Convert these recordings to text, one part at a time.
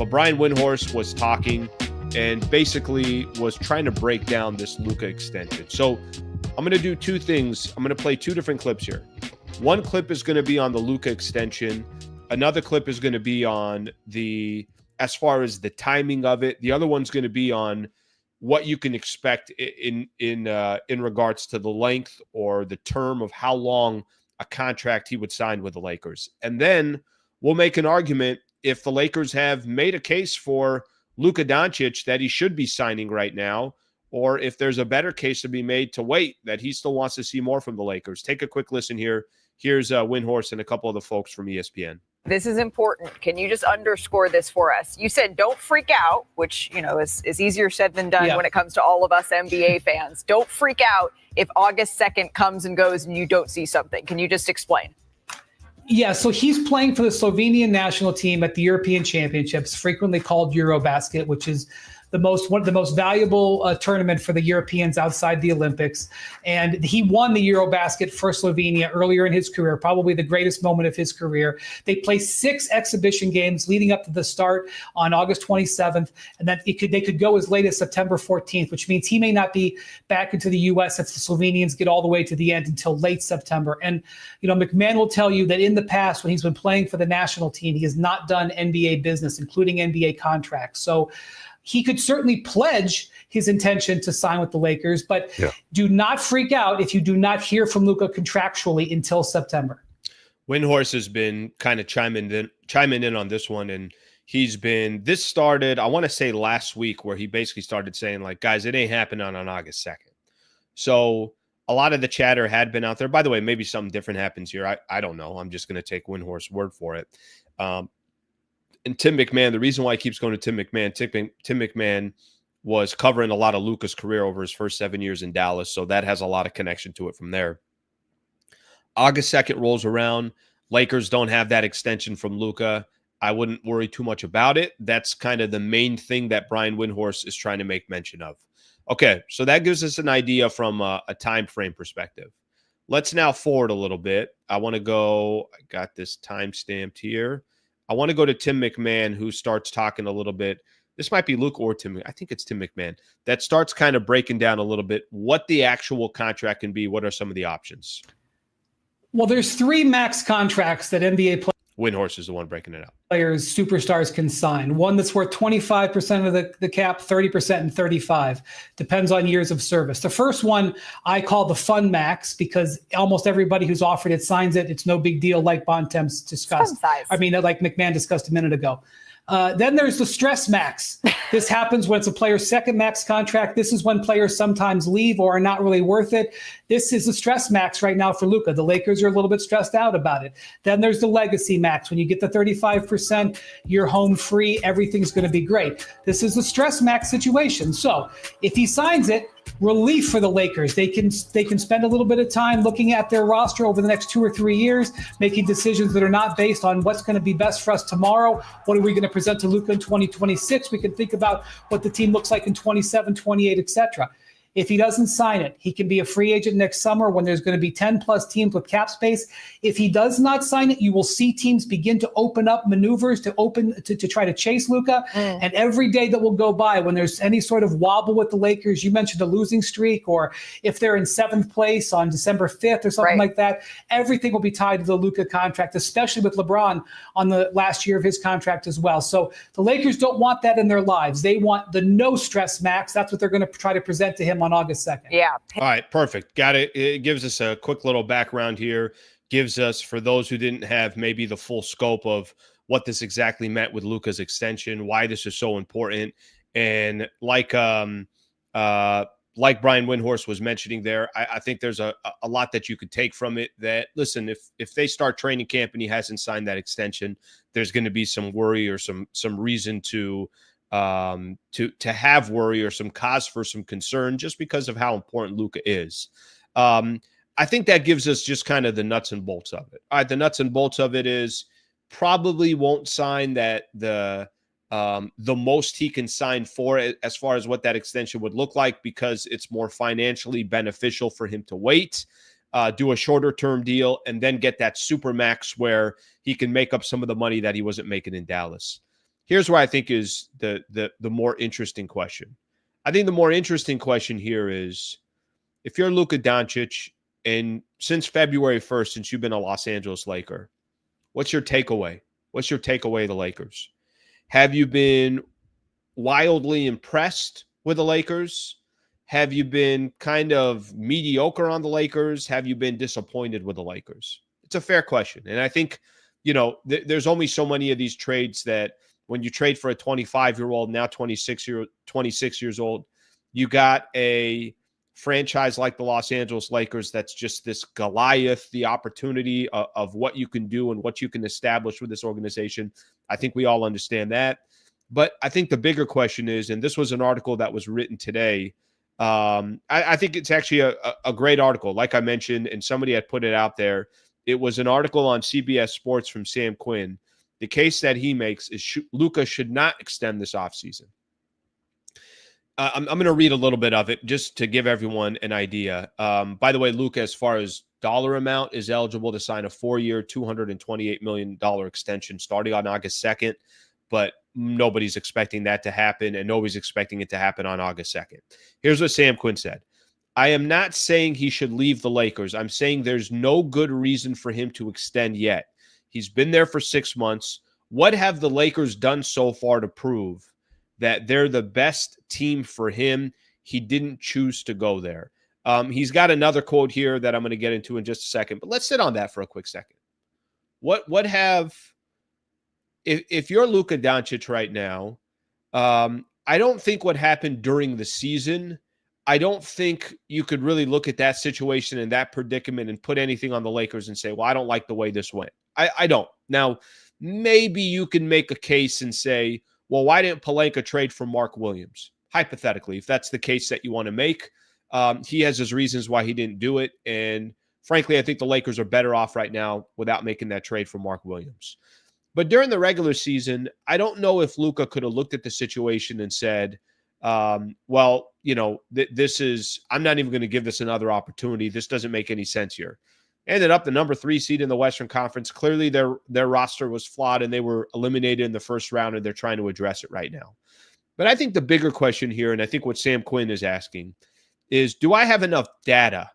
But Brian Windhorst was talking and basically was trying to break down this Luka extension. So I'm going to do two things. I'm going to play two different clips here. One clip is going to be on the Luka extension. Another clip is going to be on as far as the timing of it. The other one's going to be on what you can expect in regards to the length or the term of how long a contract he would sign with the Lakers. And then we'll make an argument if the Lakers have made a case for Luka Doncic that he should be signing right now, or if there's a better case to be made to wait, that he still wants to see more from the Lakers. Take a quick listen here. Here's Windhorst and a couple of the folks from ESPN. This is important. Can you just underscore this for us? You said don't freak out, which, is easier said than done when it comes to all of us NBA fans. Don't freak out if August 2nd comes and goes and you don't see something. Can you just explain? Yeah, so he's playing for the Slovenian national team at the European Championships, frequently called Eurobasket, which is one of the most valuable tournament for the Europeans outside the Olympics. And he won the Eurobasket for Slovenia earlier in his career, probably the greatest moment of his career. They play 6 exhibition games leading up to the start on August 27th, and then they could go as late as September 14th, which means he may not be back into the U.S. if the Slovenians get all the way to the end until late September. And, McMahon will tell you that in the past, when he's been playing for the national team, he has not done NBA business, including NBA contracts. So he could certainly pledge his intention to sign with the Lakers, but do not freak out if you do not hear from Luka contractually until September. Windhorst has been kind of chiming in on this one, and this started, I want to say last week, where he basically started saying, like, guys, it ain't happening on August 2nd. So a lot of the chatter had been out there. By the way, maybe something different happens here. I don't know. I'm just going to take Windhorst's word for it. And Tim McMahon, the reason why he keeps going to Tim McMahon was covering a lot of Luka's career over his first 7 years in Dallas, so that has a lot of connection to it from there. August 2nd rolls around. Lakers don't have that extension from Luka. I wouldn't worry too much about it. That's kind of the main thing that Brian Windhorst is trying to make mention of. Okay, so that gives us an idea from a time frame perspective. Let's now forward a little bit. I got this time stamped here. I want to go to Tim McMahon, who starts talking a little bit. This might be Luke or Tim. I think it's Tim McMahon that starts kind of breaking down a little bit what the actual contract can be. What are some of the options? Well, there's 3 max contracts that NBA Windhorst is the one breaking it up. Players, superstars can sign. One that's worth 25% of the cap, 30% and 35%. Depends on years of service. The first one I call the fun max because almost everybody who's offered it signs it. It's no big deal, like Bontemps discussed. Like McMahon discussed a minute ago. Then there's the stress max. This happens when it's a player's second max contract. This is when players sometimes leave or are not really worth it. This is the stress max right now for Luka. The Lakers are a little bit stressed out about it. Then there's the legacy max. When you get the 35%, you're home free. Everything's going to be great. This is the stress max situation. So if he signs it, relief for the Lakers. They can spend a little bit of time looking at their roster over the next 2 or 3 years, making decisions that are not based on what's going to be best for us tomorrow. What are we going to present to Luka in 2026? We can think about what the team looks like in 27, 28, etc. If he doesn't sign it, he can be a free agent next summer when there's going to be 10 plus teams with cap space. If he does not sign it, you will see teams begin to open up maneuvers to try to chase Luka. And every day that will go by when there's any sort of wobble with the Lakers, you mentioned a losing streak, or if they're in 7th place on December 5th or something like that, everything will be tied to the Luka contract, especially with LeBron on the last year of his contract as well. So the Lakers don't want that in their lives. They want the no stress max. That's what they're going to try to present to him on August 2nd. Yeah. All right, perfect. Got it. It gives us a quick little background here. Gives us, for those who didn't have maybe the full scope of what this exactly meant with Luka's extension, why this is so important. And like Brian Windhorst was mentioning there, I think there's a lot that you could take from it. That, listen, if they start training camp and he hasn't signed that extension, there's going to be some worry or some reason to have worry or some cause for some concern just because of how important Luka is. I think that gives us just kind of the nuts and bolts of it. All right, the nuts and bolts of it is probably won't sign that the most he can sign for it as far as what that extension would look like, because it's more financially beneficial for him to wait, do a shorter term deal, and then get that super max where he can make up some of the money that he wasn't making in Dallas. Here's where I think is the more interesting question. I think the more interesting question here is, if you're Luka Doncic, and since February 1st, since you've been a Los Angeles Laker, what's your takeaway? What's your takeaway of the Lakers? Have you been wildly impressed with the Lakers? Have you been kind of mediocre on the Lakers? Have you been disappointed with the Lakers? It's a fair question. And I think, there's only so many of these trades that when you trade for a 25-year-old, now 26 years old, you got a franchise like the Los Angeles Lakers that's just this Goliath, the opportunity of what you can do and what you can establish with this organization. I think we all understand that. But I think the bigger question is, and this was an article that was written today, I think it's actually a great article, like I mentioned, and somebody had put it out there. It was an article on CBS Sports from Sam Quinn. The case that he makes is Luka should not extend this offseason. I'm going to read a little bit of it just to give everyone an idea. By the way, Luka, as far as dollar amount, is eligible to sign a 4-year, $228 million extension starting on August 2nd, but nobody's expecting that to happen, and nobody's expecting it to happen on August 2nd. Here's what Sam Quinn said. I am not saying he should leave the Lakers. I'm saying there's no good reason for him to extend yet. He's been there for 6 months. What have the Lakers done so far to prove that they're the best team for him? He didn't choose to go there. He's got another quote here that I'm going to get into in just a second, but let's sit on that for a quick second. If you're Luka Doncic right now, I don't think what happened during the season, I don't think you could really look at that situation and that predicament and put anything on the Lakers and say, well, I don't like the way this went. I don't. Now, maybe you can make a case and say, well, why didn't Pelinka trade for Mark Williams? Hypothetically, if that's the case that you want to make, he has his reasons why he didn't do it. And frankly, I think the Lakers are better off right now without making that trade for Mark Williams. But during the regular season, I don't know if Luka could have looked at the situation and said, well, this is, I'm not even going to give this another opportunity. This doesn't make any sense here. Ended up the number 3 seed in the Western Conference. Clearly their roster was flawed and they were eliminated in the first round, and they're trying to address it right now. But I think the bigger question here, and I think what Sam Quinn is asking, is do I have enough data,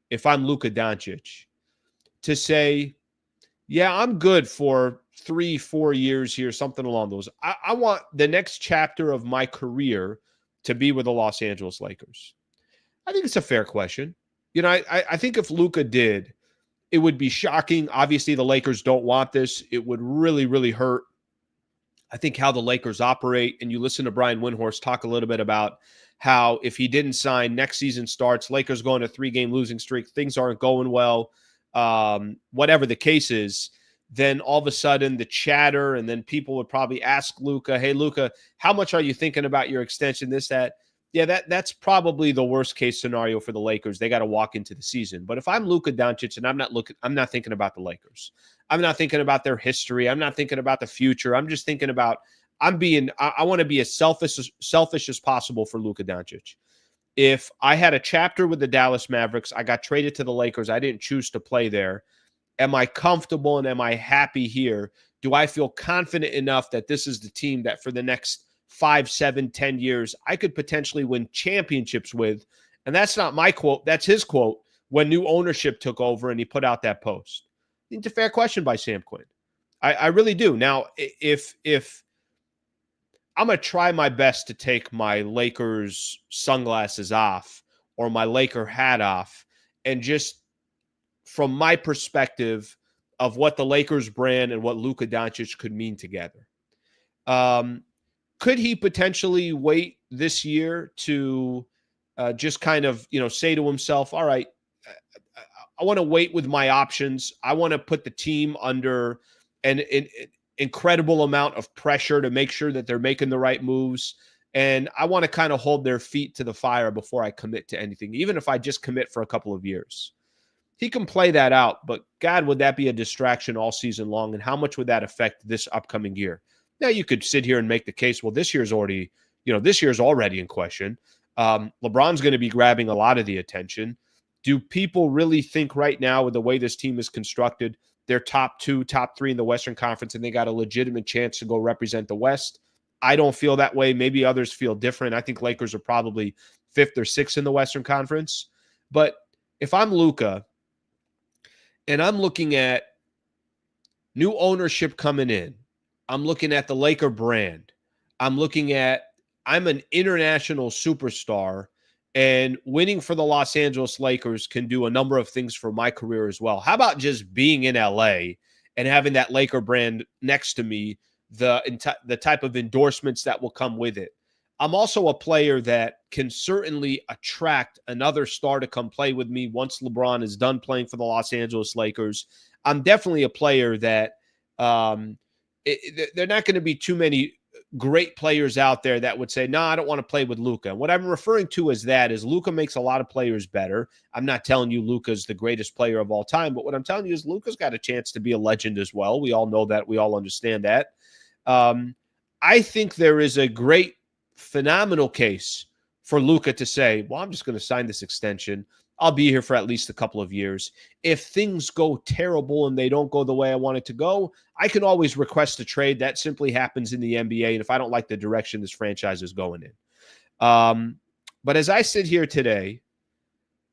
if I'm Luka Doncic, to say, yeah, I'm good for 3-4 years here, something along those. I want the next chapter of my career to be with the Los Angeles Lakers. I think it's a fair question. I think if Luka did, it would be shocking. Obviously, the Lakers don't want this. It would really, really hurt, I think, how the Lakers operate. And you listen to Brian Windhorst talk a little bit about how if he didn't sign, next season starts, Lakers go on a 3-game losing streak, things aren't going well, whatever the case is, then all of a sudden the chatter, and then people would probably ask Luka, hey, Luka, how much are you thinking about your extension, this, that? Yeah, that's probably the worst case scenario for the Lakers. They got to walk into the season. But if I'm Luka Doncic and I'm not thinking about the Lakers. I'm not thinking about their history. I'm not thinking about the future. I'm just thinking about I want to be as selfish as possible for Luka Doncic. If I had a chapter with the Dallas Mavericks, I got traded to the Lakers, I didn't choose to play there. Am I comfortable and am I happy here? Do I feel confident enough that this is the team that for the next 5, 7, 10 years, I could potentially win championships with? And that's not my quote. That's his quote when new ownership took over and he put out that post. I think it's a fair question by Sam Quinn. I really do. Now, if I'm going to try my best to take my Lakers sunglasses off or my Laker hat off and just from my perspective of what the Lakers brand and what Luka Doncic could mean together. Could he potentially wait this year to just kind of, say to himself, all right, I want to wait with my options. I want to put the team under an incredible amount of pressure to make sure that they're making the right moves. And I want to kind of hold their feet to the fire before I commit to anything, even if I just commit for a couple of years. He can play that out, but God, would that be a distraction all season long? And how much would that affect this upcoming year? Now, you could sit here and make the case, well, this year's already in question. LeBron's going to be grabbing a lot of the attention. Do people really think right now, with the way this team is constructed, they're top 2, top 3 in the Western Conference, and they got a legitimate chance to go represent the West. I don't feel that way. Maybe others feel different. I think Lakers are probably 5th or 6th in the Western Conference. But if I'm Luka and I'm looking at new ownership coming in, I'm looking at the Laker brand, I'm an international superstar, and winning for the Los Angeles Lakers can do a number of things for my career as well. How about just being in LA and having that Laker brand next to me, the type of endorsements that will come with it? I'm also a player that can certainly attract another star to come play with me once LeBron is done playing for the Los Angeles Lakers. I'm definitely a player that there are not going to be too many great players out there that would say, no, I don't want to play with Luka. What I'm referring to as that is Luka makes a lot of players better. I'm not telling you Luka's the greatest player of all time, but what I'm telling you is Luka's got a chance to be a legend as well. We all know that. We all understand that. I think there is a great, phenomenal case for Luka to say, well, I'm just going to sign this extension. I'll be here for at least a couple of years. If things go terrible and they don't go the way I want it to go, I can always request a trade. That simply happens in the NBA. And if I don't like the direction this franchise is going in. But as I sit here today,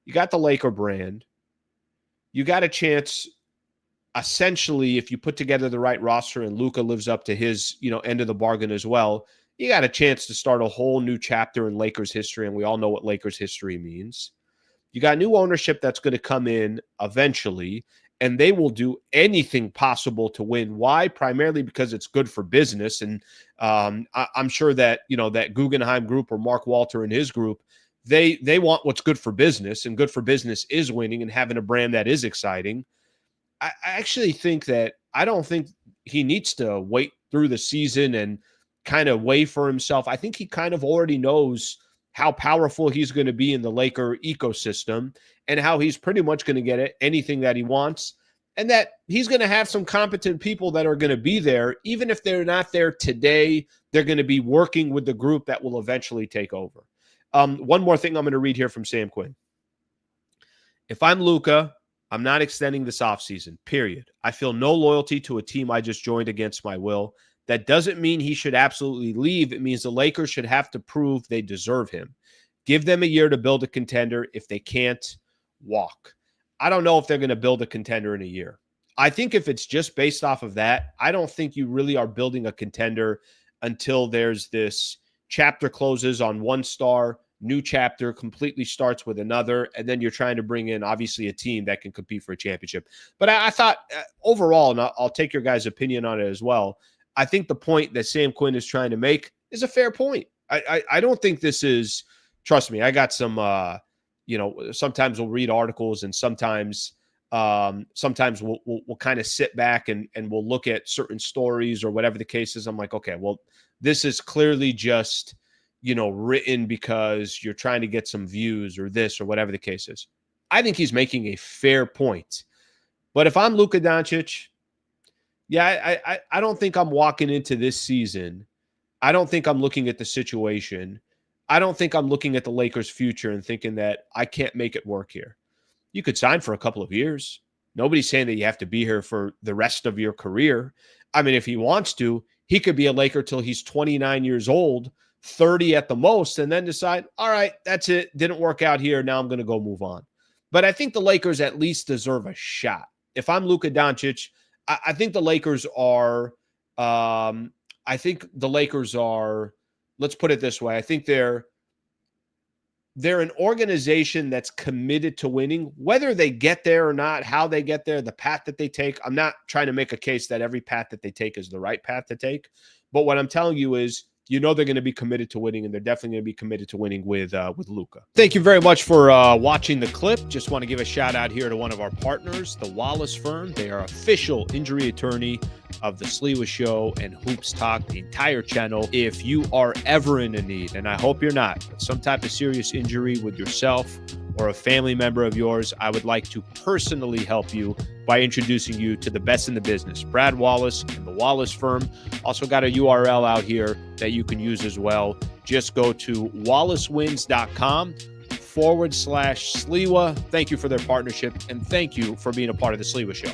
you got the Laker brand. You got a chance, essentially, if you put together the right roster and Luka lives up to his, end of the bargain as well, you got a chance to start a whole new chapter in Lakers history. And we all know what Lakers history means. You got new ownership that's going to come in eventually, and they will do anything possible to win. Why? Primarily because it's good for business. And I'm sure that, that Guggenheim group or Mark Walter and his group, they want what's good for business, and good for business is winning and having a brand that is exciting. I actually think that I don't think he needs to wait through the season and kind of weigh for himself. I think he kind of already knows how powerful he's going to be in the Laker ecosystem and how he's pretty much going to get anything that he wants, and that he's going to have some competent people that are going to be there. Even if they're not there today, they're going to be working with the group that will eventually take over. One more thing I'm going to read here from Sam Quinn. If I'm Luka, I'm not extending this offseason, period. I feel no loyalty to a team I just joined against my will. That doesn't mean he should absolutely leave. It means the Lakers should have to prove they deserve him. Give them a year to build a contender. If they can't, walk. I don't know if they're going to build a contender in a year. I think if it's just based off of that, I don't think you really are building a contender until there's this chapter closes on one star, new chapter completely starts with another, and then you're trying to bring in, obviously, a team that can compete for a championship. But I thought overall, and I'll take your guys' opinion on it as well, I think the point that Sam Quinn is trying to make is a fair point. I don't think this is, trust me, I got some, sometimes we'll read articles and sometimes we'll kind of sit back and we'll look at certain stories or whatever the case is. I'm like, okay, well, this is clearly just, written because you're trying to get some views or this or whatever the case is. I think he's making a fair point. But if I'm Luka Doncic, I don't think I'm walking into this season. I don't think I'm looking at the situation. I don't think I'm looking at the Lakers' future and thinking that I can't make it work here. You could sign for a couple of years. Nobody's saying that you have to be here for the rest of your career. I mean, if he wants to, he could be a Laker till he's 29 years old, 30 at the most, and then decide, all right, that's it. Didn't work out here. Now I'm going to go move on. But I think the Lakers at least deserve a shot. If I'm Luka Doncic, I think the Lakers are, let's put it this way. I think they're an organization that's committed to winning, whether they get there or not, how they get there, the path that they take. I'm not trying to make a case that every path that they take is the right path to take. But what I'm telling you is, they're going to be committed to winning, and they're definitely going to be committed to winning with Luka. Thank you very much for watching the clip. Just want to give a shout out here to one of our partners, the Wallace Firm. They are official injury attorney of the Sliwa Show and Hoops Talk, the entire channel. If you are ever in a need, and I hope you're not, but some type of serious injury with yourself or a family member of yours, I would like to personally help you by introducing you to the best in the business, Brad Wallace and the Wallace Firm. Also got a URL out here that you can use as well. Just go to wallacewins.com/Sliwa. Thank you for their partnership, and thank you for being a part of the Sliwa Show.